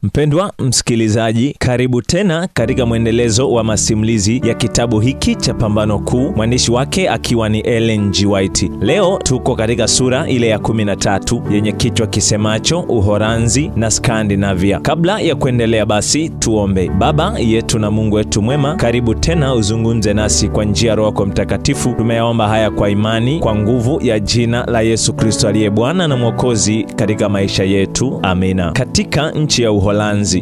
Mpendwa msikilizaji, karibu tena katika mwendelezo wa masimulizi ya kitabu hiki cha Pambano Kuu, mwandishi wake akiwa ni Ellen G. White. Leo tuko katika sura ile ya 13 yenye kichwa kisemacho Uholanzi na Skandinavia. Kabla ya kuendelea basi tuombe. Baba yetu na Mungu wetu mwema, karibu tena uzungumze nasi kwa njia ya Roho yako Mtakatifu. Tumeyaomba haya kwa imani kwa nguvu ya jina la Yesu Kristo aliye Bwana na Mwokozi katika maisha yetu. Amina. Katika nchi ya Uholanzi,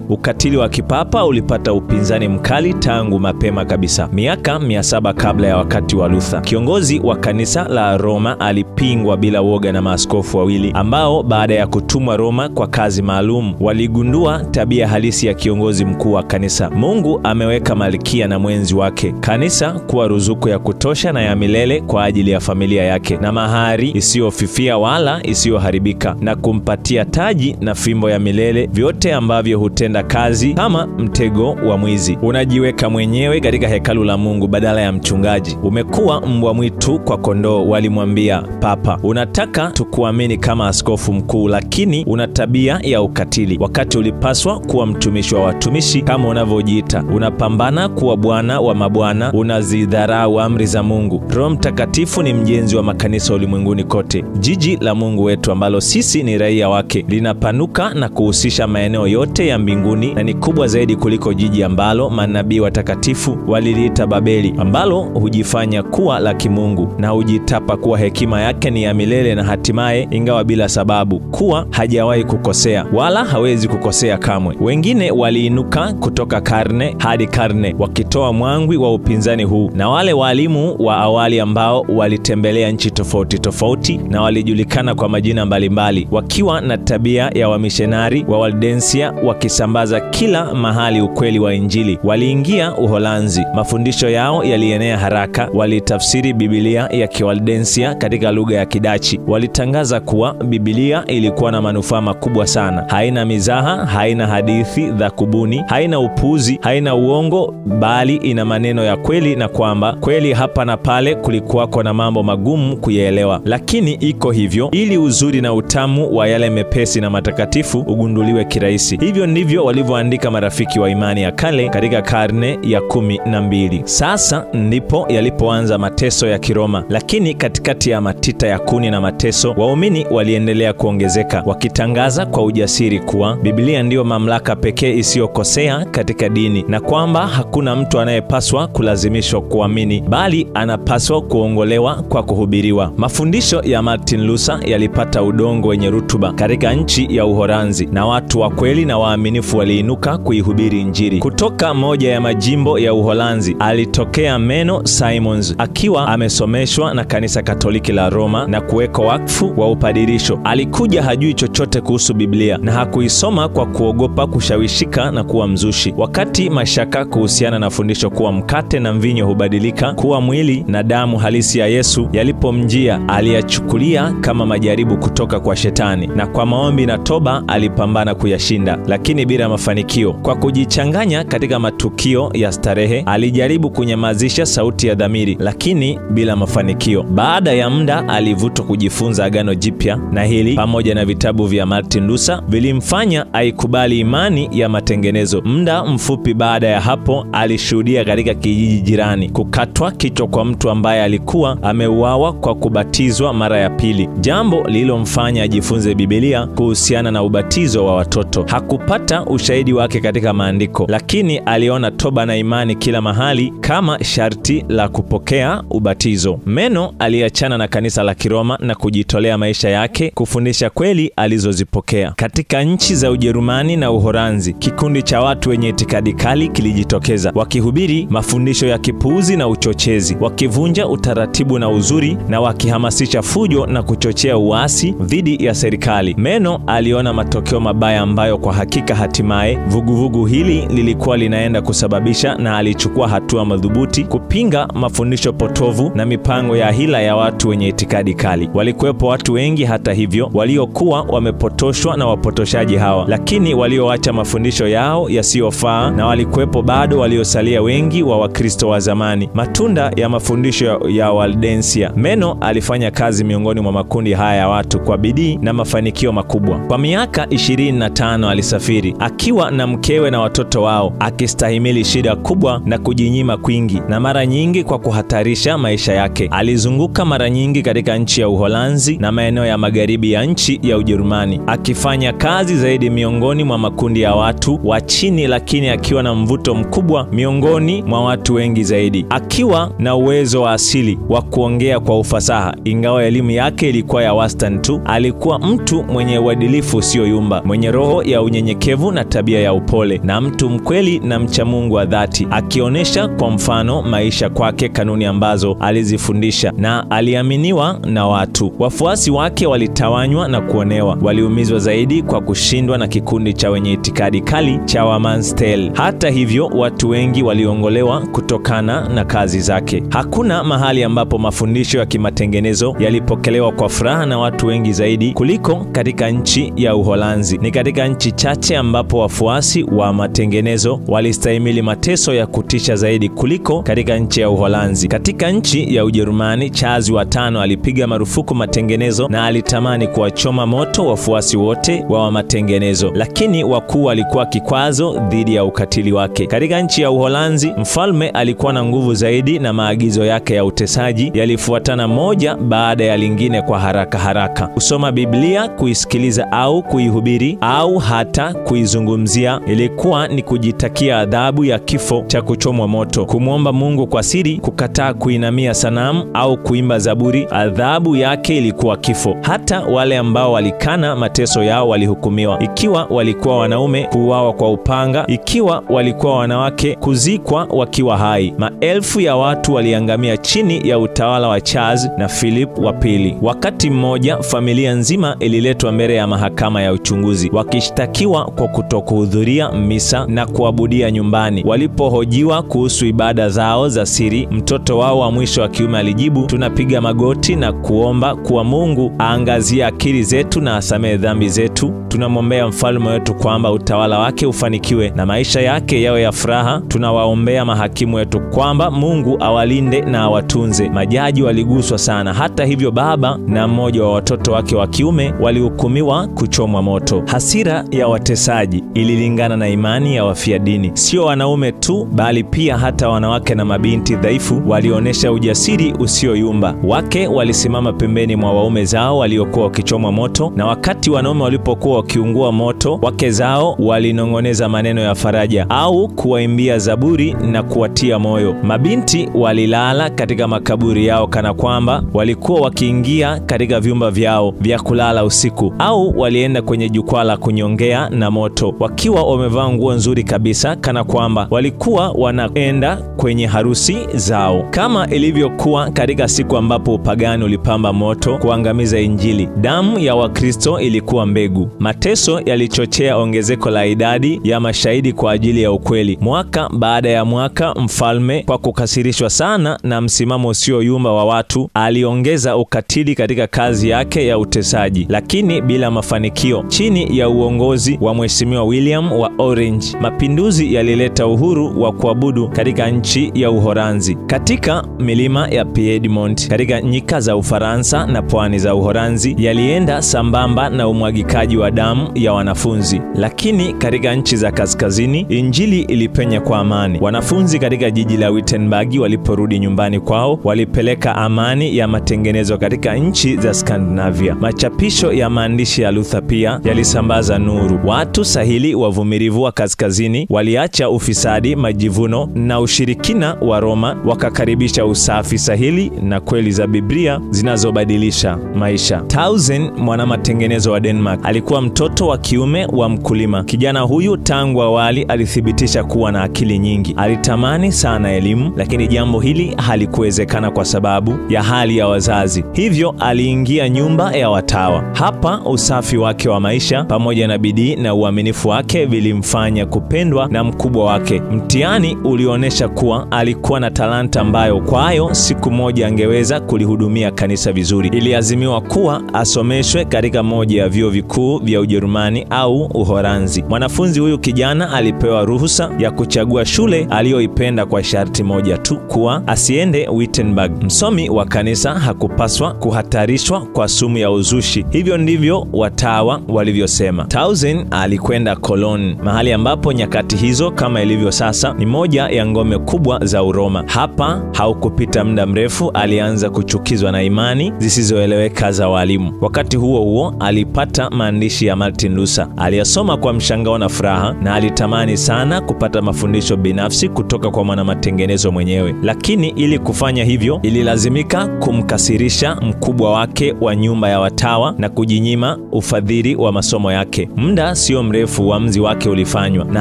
ukatili wa kipapa ulipata upinzani mkali tangu mapema kabisa. Miaka 700 kabla ya wakati wa Luther, kiongozi wa kanisa la Roma alipingwa bila woga na maaskofu wawili ambao baada ya kutumwa Roma kwa kazi maalum waligundua tabia halisi ya kiongozi mkuu wa kanisa. Mungu ameweka malkia na mwenzi wake kanisa kuwa ruzuku ya kutosha na ya milele kwa ajili ya familia yake, na mahari isiyofifia wala isiyoharibika, na kumpatia taji na fimbo ya milele, vyote ambavyo hutenda kazi kama mtego wa mwizi. Unajiweka mwenyewe katika hekalu la Mungu badala ya mchungaji. Umekuwa mbwa mwitu kwa kondoo, walimwambia Papa. Unataka tukuamini kama askofu mkuu, lakini una tabia ya ukatili. Wakati ulipaswa kuwa mtumishi wa watumishi kama unavyojiita, unapambana kuwa bwana wa mabwana, unazidharau amri za Mungu. Roho Mtakatifu ni mjenzi wa makanisa ulimwenguni kote. Jiji la Mungu wetu ambalo sisi ni raia wake linapanuka na kuhusisha maeneo yote ya mbinguni, na ni kubwa zaidi kuliko jiji ambalo manabii watakatifu waliliita Babeli, ambalo hujifanya kuwa la kimungu na hujitapa kuwa hekima yake ni ya milele, na hatimaye, ingawa bila sababu, kuwa hajawahi kukosea wala hawezi kukosea kamwe. Wengine waliinuka kutoka karne hadi karne wakitoa mwangwi wa upinzani huu, na wale walimu wa awali ambao walitembelea nchi tofauti tofauti na walijulikana kwa majina mbalimbali, wakiwa na tabia ya wamishenari wa Waldensia, wakisambaza kila mahali ukweli wa Injili, waliingia Uholanzi. Mafundisho yao yalienea haraka. Walitafsiri Biblia ya Kiwaldensia katika lugha ya Kidachi. Walitangaza kuwa Biblia ilikuwa na manufaa makubwa sana. Haina mizaha, haina hadithi za kubuni, haina upuzi, haina uongo, bali ina maneno ya kweli, na kwamba kweli hapa na pale kulikuwako na mambo magumu kuyaelewa, lakini iko hivyo ili uzuri na utamu wa yale mepesi na matakatifu ugunduliwe kirahisi. Hivyo ndivyo walivyoandika marafiki wa imani ya kale katika karne ya 12. Sasa ndipo yalipoanza mateso ya Kiroma, lakini katikati ya matita ya kuni na mateso, waumini waliendelea kuongezeka, wakitangaza kwa ujasiri kuwa Biblia ndiyo mamlaka pekee isiyokosea katika dini, na kwamba hakuna mtu anayepaswa kulazimishwa kuamini, bali anapaswa kuongolewa kwa kuhubiriwa. Mafundisho ya Martin Luther yalipata udongo wenye rutuba katika nchi ya Uholanzi, na watu wa kweli na waaminifu waliinuka kuihubiri Injili. Kutoka moja ya majimbo ya Uholanzi alitokea Menno Simons, akiwa amesomeshwa na kanisa Katoliki la Roma na kuwekwa wakfu wa upadirisho. Alikuja hajui chochote kuhusu Biblia na hakuisoma kwa kuogopa kushawishika na kuwa mzushi. Wakati mashaka kuhusiana na fundisho kuwa mkate na mvinyo hubadilika kuwa mwili na damu halisi ya Yesu yalipomjia, aliyachukulia kama majaribu kutoka kwa Shetani, na kwa maombi na toba alipambana kuyashinda, lakini bila mafanikio. Kwa kujichanganya katika matukio ya starehe, alijaribu kunyamazisha sauti ya dhamiri, lakini bila mafanikio. Baada ya muda alivutwa kujifunza Agano Jipya, na hili pamoja na vitabu vya Martin Luther vilimfanya aikubali imani ya matengenezo. Muda mfupi baada ya hapo alishuhudia katika kijiji jirani kukatwa kichwa kwa mtu ambaye alikuwa ameuawa kwa kubatizwa mara ya pili, jambo lililomfanya ajifunze Biblia kuhusiana na ubatizo wa watoto. Hakupata ushahidi wake katika maandiko, lakini aliona toba na imani kila mahali kama sharti la kupokea ubatizo. Menno aliachana na kanisa la Kiroma na kujitolea maisha yake kufundisha kweli alizozipokea. Katika nchi za Ujerumani na Uholanzi, kikundi cha watu wenye itikadi kali kilijitokeza, wakihubiri mafundisho ya kipuuzi na uchochezi, wakivunja utaratibu na uzuri, na wakihamasisha fujo na kuchochea uasi dhidi ya serikali. Menno aliona matokeo mabaya ambayo kwa hakika hatimaye vuguvugu hili lilikuwa linaenda kusababisha, na alichukua hatua madhubuti kupinga mafundisho potovu na mipango ya hila ya watu wenye itikadi kali. Walikuwepo watu wengi hata hivyo waliokuwa wamepotoshwa na wapotoshaji hawa, lakini walioacha mafundisho yao yasiyofaa, na walikuwepo bado waliosalia wengi wa Wakristo wa zamani, matunda ya mafundisho ya Waldensia. Menno alifanya kazi miongoni mwa makundi haya ya watu kwa bidii na mafanikio makubwa. Kwa miaka 25 alisafiri akiwa na mkewe na watoto wao, akistahimili shida kubwa na kujinyima kwingi, na mara nyingi kwa kuhatarisha maisha yake. Alizunguka mara nyingi katika nchi ya Uholanzi na maeneo ya magharibi ya nchi ya Ujerumani, akifanya kazi zaidi miongoni mwa makundi ya watu wa chini, lakini akiwa na mvuto mkubwa miongoni mwa watu wengi zaidi. Akiwa na uwezo wa asili wa kuongea kwa ufasaha, ingawa elimu yake ilikuwa ya wastani tu, alikuwa mtu mwenye uadilifu usioyumba, mwenye roho ya unyenyekevu na tabia ya upole, na mtu mkweli na mcha Mungu wa dhati, akionyesha kwa mfano maisha kwake kanuni ambazo alizifundisha, na aliaminiwa na watu. Wafuasi wake walitawanywa na kuonewa, waliumizwa zaidi kwa kushindwa na kikundi cha wenye itikadi kali cha Wamanstel. Hata hivyo, watu wengi waliongolewa kutokana na kazi zake. Hakuna mahali ambapo mafundisho ya kimatengenezo yalipokelewa kwa furaha na watu wengi zaidi kuliko katika nchi ya Uholanzi. Ni katika nchi chache ambapo wafuasi wa matengenezo walistahimili mateso ya kutisha zaidi kuliko katika nchi ya Uholanzi. Katika nchi ya Ujerumani, Charles wa tano alipiga marufuku matengenezo na alitamani kuwachoma moto wafuasi wote wa matengenezo, lakini wakuu walikuwa kikwazo dhidi ya ukatili wake. Katika nchi ya Uholanzi, mfalme alikuwa na nguvu zaidi na maagizo yake ya utesaji yalifuatana moja baada ya lingine kwa haraka. Kusoma Biblia, kuisikiliza au kuihubiri au hata kuizungumzia ilikuwa ni kujitakia adhabu ya kifo cha kuchomwa moto. Kumwomba Mungu kwa siri, kukataa kuinamia sanamu au kuimba zaburi, adhabu yake ilikuwa kifo. Hata wale ambao walikana mateso yao walihukumiwa. Ikiwa walikuwa wanaume, kuuawa kwa upanga; ikiwa walikuwa wanawake, kuzikwa wakiwa hai. Maelfu ya watu waliangamia chini ya utawala wa Charles na Philip wa pili. Wakati mmoja, familia nzima ililetwa mbele ya mahakama ya uchunguzi, wakishtakiwa kwa kutokuhudhuria misa na kuabudia nyumbani. Walipohojiwa kuhusu ibada zao za siri, mtoto wao wa mwisho wa kiume alijibu, "Tunapiga magoti na kuomba kuwa Mungu aangazie akili zetu na asamehe dhambi zetu. Tunamwombea mfalme wetu kwamba utawala wake ufanikiwe na maisha yake yawe ya furaha. Tunawaombea mahakimu wetu kwamba Mungu awalinde na awatunze." Majaji waliguswa sana. Hata hivyo, baba na mmoja wa watoto wake wa kiume walihukumiwa kuchomwa moto. Hasira ya watesaji ililingana na imani ya wafia dini. Sio wanaume tu, bali pia hata wanawake na mabinti dhaifu walionyesha ujasiri usioyumba. Wake walisimama pembeni mwa waume zao waliokuwa wakichomwa moto, na wakati wanaume walipokuwa wakiungua moto, wake zao walinong'oneza maneno ya faraja au kuwaimbia zaburi na kuwatia moyo. Mabinti walilala katika makaburi yao kana kwamba walikuwa wakiingia katika vyumba vyao vya kulala usiku, au walienda kwenye jukwaa la kunyongea na moto wakiwa wamevaa nguo nzuri kabisa kana kwamba walikuwa wanaenda kwenye harusi zao. Kama ilivyokuwa katika siku ambapo upagani ulipamba moto kuangamiza Injili, damu ya Wakristo ilikuwa mbegu. Mateso yalichochea ongezeko la idadi ya mashahidi kwa ajili ya ukweli. Mwaka baada ya mwaka, mfalme, kwa kukasirishwa sana na msimamo usioyumba wa watu, aliongeza ukatili katika kazi yake ya utesaji, lakini bila mafanikio. Chini ya uongozi wa Mheshimiwa William wa Orange, mapinduzi yalileta uhuru wa kuabudu katika nchi ya Uholanzi. Katika milima ya Piedmont, katika nyika za Ufaransa na pwani za Uholanzi, yalienda sambamba na umwagikaji wa damu ya wanafunzi. Lakini katika nchi za kaskazini, Injili ilipenya kwa amani. Wanafunzi katika jiji la Wittenberg waliporudi nyumbani kwao, walipeleka amani ya matengenezo katika nchi za Skandinavia. Machapisho ya maandishi ya Luther pia yalisambaza nuru. Watu sahili wavumilivu wa kaskazini waliacha ufisadi, majivuno na ushirikina wa Roma, wakakaribisha usafi sahili na kweli za Biblia zinazobadilisha maisha. Tausen, mwana matengenezo wa Denmark, alikuwa mtoto wa kiume wa mkulima. Kijana huyu tangu awali alithibitisha kuwa na akili nyingi. Alitamani sana elimu, lakini jambo hili halikuwezekana kwa sababu ya hali ya wazazi. Hivyo aliingia nyumba ya watawa. Hapa usafi wake wa maisha pamoja na bidii na uaminifu wake vilimfanya kupendwa na mkubwa wake. Mtihani ulionyesha kuwa alikuwa na talanta ambayo kwayo siku moja angeweza kulihudumia kanisa vizuri. Iliazimiwa kuwa asomeshwe katika moja ya vyuo vikuu vya Ujerumani au Uholanzi. Mwanafunzi huyu kijana alipewa ruhusa ya kuchagua shule aliyoipenda kwa sharti moja tu, kuwa asiende Wittenberg. Msomi wa kanisa hakupaswa kuhatarishwa kwa sumu ya uzushi. Hivyo ndivyo watawa walivyosema. Tausen Tausen alikwenda Cologne, mahali ambapo nyakati hizo kama ilivyo sasa ni moja ya ngome kubwa za Uroma. Hapa haukupita muda mrefu alianza kuchukizwa na imani zisizoeleweka za walimu. Wakati huo huo alipata maandishi ya Martin Luther. Aliyasoma kwa mshangao na furaha na alitamani sana kupata mafundisho binafsi kutoka kwa mwanamatengenezo mwenyewe. Lakini ili kufanya hivyo ililazimika kumkasirisha mkubwa wake wa nyumba ya watawa na kujinyima ufadhili wa masomo yake. Muda sio mrefu uamuzi wake ulifanywa, na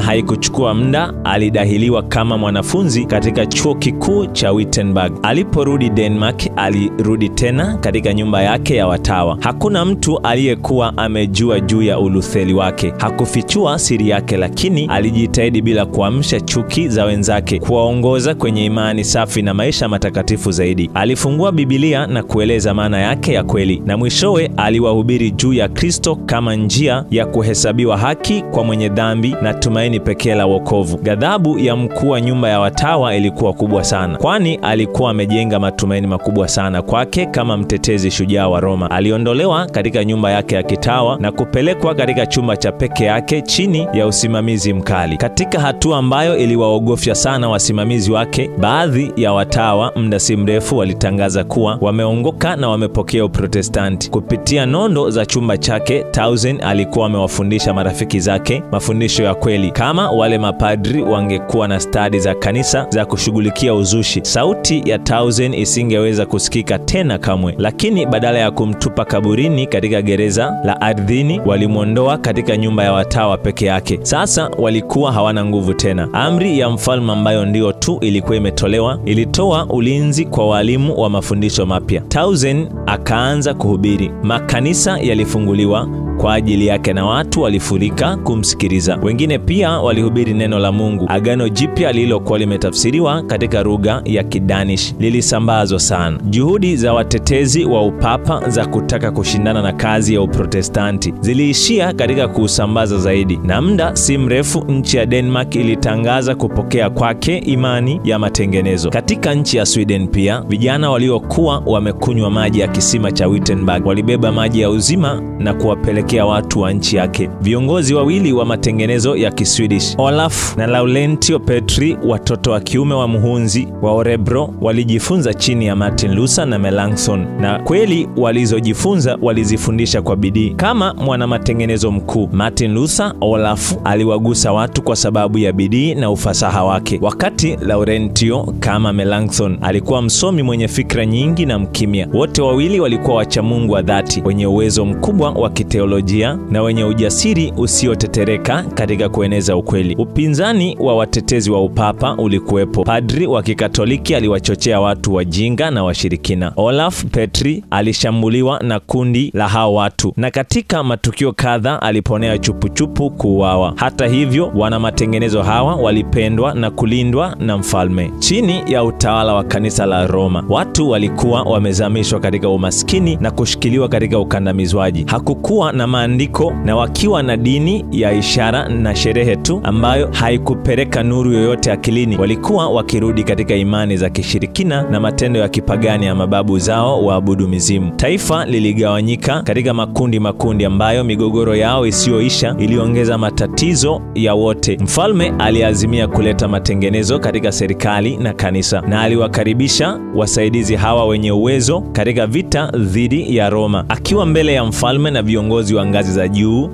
haikuchukua muda alidahiliwa kama mwanafunzi katika chuo kikuu cha Wittenberg. Aliporudi Denmark, alirudi tena katika nyumba yake ya watawa. Hakuna mtu aliyekuwa amejua juu ya ulutheli wake. Hakufichua siri yake, lakini alijitahidi bila kuamsha chuki za wenzake kuwaongoza kwenye imani safi na maisha matakatifu zaidi. Alifungua Biblia na kueleza maana yake ya kweli, na mwishowe aliwahubiri juu ya Kristo kama njia ya kuhesabiwa haki kwa mwenye dhambi na tumaini pekee la wokovu. Ghadhabu ya mkuu wa nyumba ya watawa ilikuwa kubwa sana, kwani alikuwa amejenga matumaini makubwa sana kwake kama mtetezi shujaa wa Roma. Aliondolewa katika nyumba yake ya kitawa na kupelekwa katika chumba cha peke yake chini ya usimamizi mkali. Katika hatua ambayo iliwaogofya sana wasimamizi wake, baadhi ya watawa muda si mrefu walitangaza kuwa wameongoka na wamepokea Uprotestanti. Kupitia nondo za chumba chake, Tausen alikuwa amewafundisha marafiki zake mafundisho ya kweli. Kama wale mapadri wangekuwa na stadi za kanisa za kushughulikia uzushi, sauti ya Tausen isingeweza kusikika tena kamwe. Lakini badala ya kumtupa kaburini katika gereza la ardhini, walimuondoa katika nyumba ya watawa peke yake. Sasa walikuwa hawana nguvu tena. Amri ya mfalme ambayo ndio tu ilikuwa imetolewa ilitoa ulinzi kwa walimu wa mafundisho mapya. Tausen akaanza kuhubiri. Makanisa yalifunguliwa kwa ajili yake na watu walifurika kumsikiliza. Wengine pia walihubiri neno la Mungu. Agano Jipya lililokuwa limetafsiriwa katika lugha ya Kidanish lilisambazwa sana. Juhudi za watetezi wa upapa za kutaka kushindana na kazi ya Uprotestanti ziliishia katika kuusambaza zaidi, na muda si mrefu nchi ya Denmark ilitangaza kupokea kwake imani ya matengenezo. Katika nchi ya Sweden pia, vijana waliokuwa wamekunywa maji ya kisima cha Wittenberg walibeba maji ya uzima na kuwapelekea watu wa nchi yake. Viongozi wawili wa matengenezo ya Kiswedish, Olaf na Laurentio Petri, watoto wa kiume wa muhunzi wa Orebro, walijifunza chini ya Martin Luther na Melanchthon, na kweli walizojifunza walizifundisha kwa bidii. Kama mwana matengenezo mkuu, Martin Luther, Olaf aliwagusa watu kwa sababu ya bidii na ufasaha wake, wakati Laurentio kama Melanchthon alikuwa msomi mwenye fikra nyingi na mkimya. Wote wawili walikuwa wacha Mungu wa dhati, wenye uwezo mkubwa wa kiteolojia na wenye ujasiri usiotetereka katika kueneza ukweli. Upinzani wa watetezi wa upapa ulikuwepo. Padri wa Kikatoliki aliwachochea watu wajinga na washirikina. Olaf Petri alishambuliwa na kundi la hao watu, na katika matukio kadha aliponea chupuchupu kuuawa. Hata hivyo, wana matengenezo hawa walipendwa na kulindwa na mfalme. Chini ya utawala wa kanisa la Roma, watu walikuwa wamezamishwa katika umaskini na kushikiliwa katika ukandamizwaji. Hakukuwa na maandiko, na wakiwa na dini ya ishara na sherehe tu ambayo haikupeleka nuru yoyote akilini, walikuwa wakirudi katika imani za kishirikina na matendo ya kipagani ya mababu zao waabudu mizimu. Taifa liligawanyika katika makundi ambayo migogoro yao isiyoisha iliongeza matatizo ya wote. Mfalme aliazimia kuleta matengenezo katika serikali na kanisa, na aliwakaribisha wasaidizi hawa wenye uwezo katika vita dhidi ya Roma. Akiwa mbele ya mfalme na viongozi wa ngazi za juu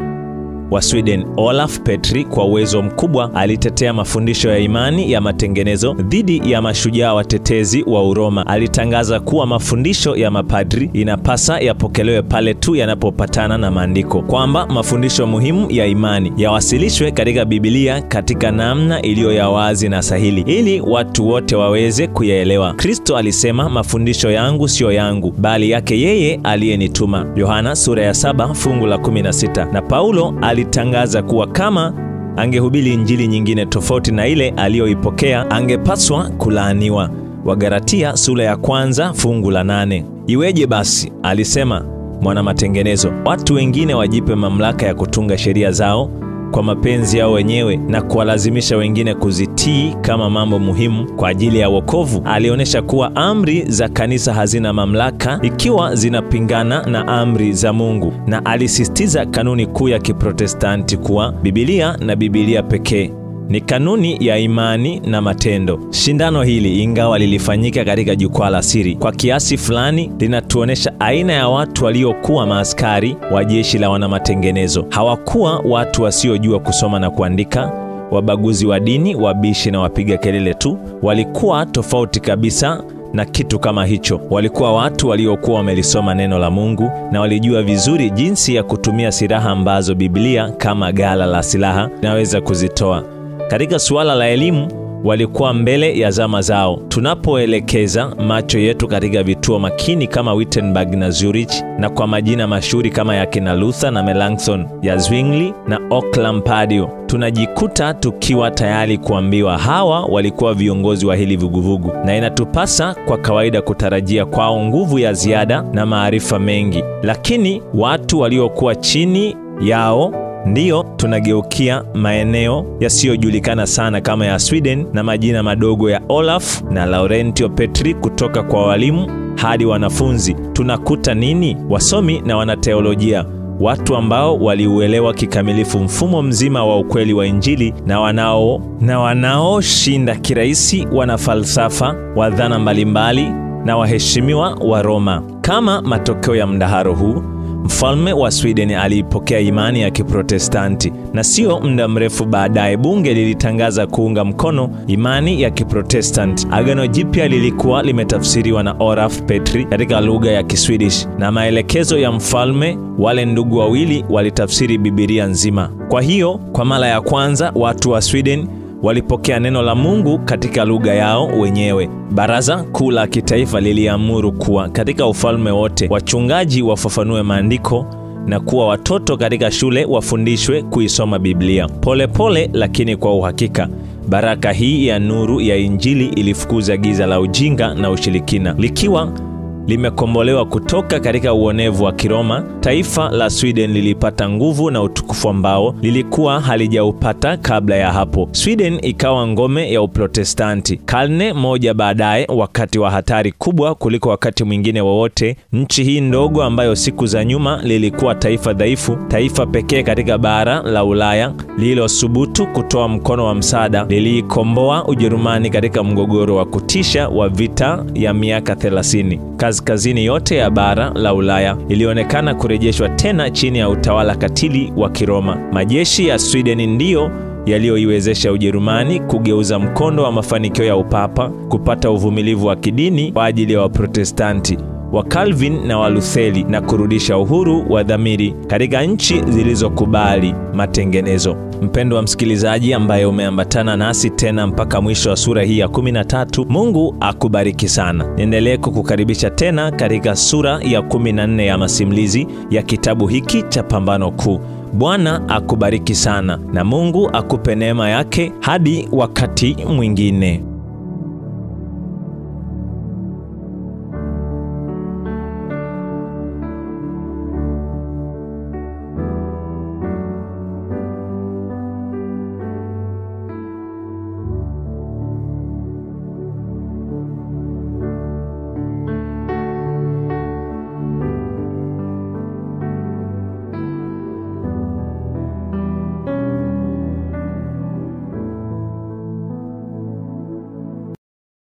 wa Sweden, Olaf Petri kwa uwezo mkubwa alitetea mafundisho ya imani ya matengenezo dhidi ya mashujaa watetezi wa Uroma. Alitangaza kuwa mafundisho ya mapadri inapasa yapokelewe pale tu yanapopatana na maandiko, kwamba mafundisho muhimu ya imani yawasilishwe katika Biblia katika namna iliyo ya wazi na sahili, ili watu wote waweze kuyaelewa. Kristo alisema, mafundisho yangu sio yangu, bali yake yeye aliyenituma. Yohana sura ya 7 fungu la 16. Na Paulo alitangaza kuwa kama angehubiri injili nyingine tofauti na ile aliyoipokea, angepaswa kulaaniwa. Wagalatia sura ya 1 fungu la 8. Iweje basi, alisema mwana matengenezo, watu wengine wajipe mamlaka ya kutunga sheria zao kwa mapenzi yao wenyewe na kuwalazimisha wengine kuzitii kama mambo muhimu kwa ajili ya wokovu. Alionyesha kuwa amri za kanisa hazina mamlaka ikiwa zinapingana na amri za Mungu, na alisisitiza kanuni kuu ya Kiprotestanti kuwa Biblia na Biblia pekee ni kanuni ya imani na matendo. Shindano hili, ingawa lilifanyika katika jukwaa la siri, kwa kiasi fulani linatuonesha aina ya watu waliokuwa maaskari wa jeshi la wanamatengenezo. Hawakuwa watu wasiojua kusoma na kuandika, wabaguzi wa dini, wabishi na wapiga kelele tu. Walikuwa tofauti kabisa na kitu kama hicho. Walikuwa watu waliokuwa wamelisoma neno la Mungu na walijua vizuri jinsi ya kutumia silaha ambazo Biblia kama ghala la silaha inaweza kuzitoa. Katika suala la elimu, walikuwa mbele ya zama zao. Tunapoelekeza macho yetu katika vituo makini kama Wittenberg na Zurich, na kwa majina mashuhuri kama ya kina Luther na Melanchthon, ya Zwingli na Oclampadio, tunajikuta tukiwa tayari kuambiwa hawa walikuwa viongozi wa hili vuguvugu, na inatupasa kwa kawaida kutarajia kwao nguvu ya ziada na maarifa mengi. Lakini watu waliokuwa chini yao ndiyo tunageukia maeneo yasiyojulikana sana kama ya Sweden na majina madogo ya Olaf na Laurentio Petri. Kutoka kwa walimu hadi wanafunzi, tunakuta nini? Wasomi na wanateolojia, watu ambao waliuelewa kikamilifu mfumo mzima wa ukweli wa Injili na wanaoshinda kirahisi wanafalsafa wa dhana mbalimbali na waheshimiwa wa Roma. Kama matokeo ya mdaharo huu, mfalme wa Sweden aliipokea imani ya Kiprotestanti, na sio muda mrefu baadaye bunge lilitangaza kuunga mkono imani ya Kiprotestanti. Agano Jipya lilikuwa limetafsiriwa na Olaf Petri katika lugha ya Kiswedish, na maelekezo ya mfalme, wale ndugu wawili walitafsiri Biblia nzima. Kwa hiyo, kwa mara ya kwanza watu wa Sweden walipokea neno la Mungu katika lugha yao wenyewe. Baraza Kuu la Kitaifa liliamuru kuwa katika ufalme wote wachungaji wafafanue maandiko na kuwa watoto katika shule wafundishwe kuisoma Biblia. Pole lakini kwa uhakika, baraka hii ya nuru ya Injili ilifukuza giza la ujinga na ushirikina. Likiwa limekombolewa kutoka katika uonevu wa Kiroma, taifa la Sweden lilipata nguvu na utukufu ambao lilikuwa halijaupata kabla ya hapo. Sweden ikawa ngome ya Uprotestanti. Karne moja baadaye, wakati wa hatari kubwa kuliko wakati mwingine wowote, nchi hii ndogo ambayo siku za nyuma lilikuwa taifa dhaifu, taifa pekee katika bara la Ulaya lililosubutu kutoa mkono wa msaada, liliikomboa Ujerumani katika mgogoro wa kutisha wa vita ya miaka 30. Kaskazini yote ya bara la Ulaya ilionekana kurejeshwa tena chini ya utawala katili wa Kiroma. Majeshi ya Sweden ndiyo yaliyoiwezesha Ujerumani kugeuza mkondo wa mafanikio ya upapa, kupata uvumilivu wa kidini kwa ajili ya Waprotestanti, wa Calvin na wa Lutheri, na kurudisha uhuru wa dhamiri katika nchi zilizokubali matengenezo. Mpendwa msikilizaji ambaye umeambatana nasi tena mpaka mwisho wa sura hii ya 13, Mungu akubariki sana. Niendelee kukukaribisha tena katika sura ya 14 ya masimulizi ya kitabu hiki cha Pambano Kuu. Bwana akubariki sana na Mungu akupe neema yake hadi wakati mwingine.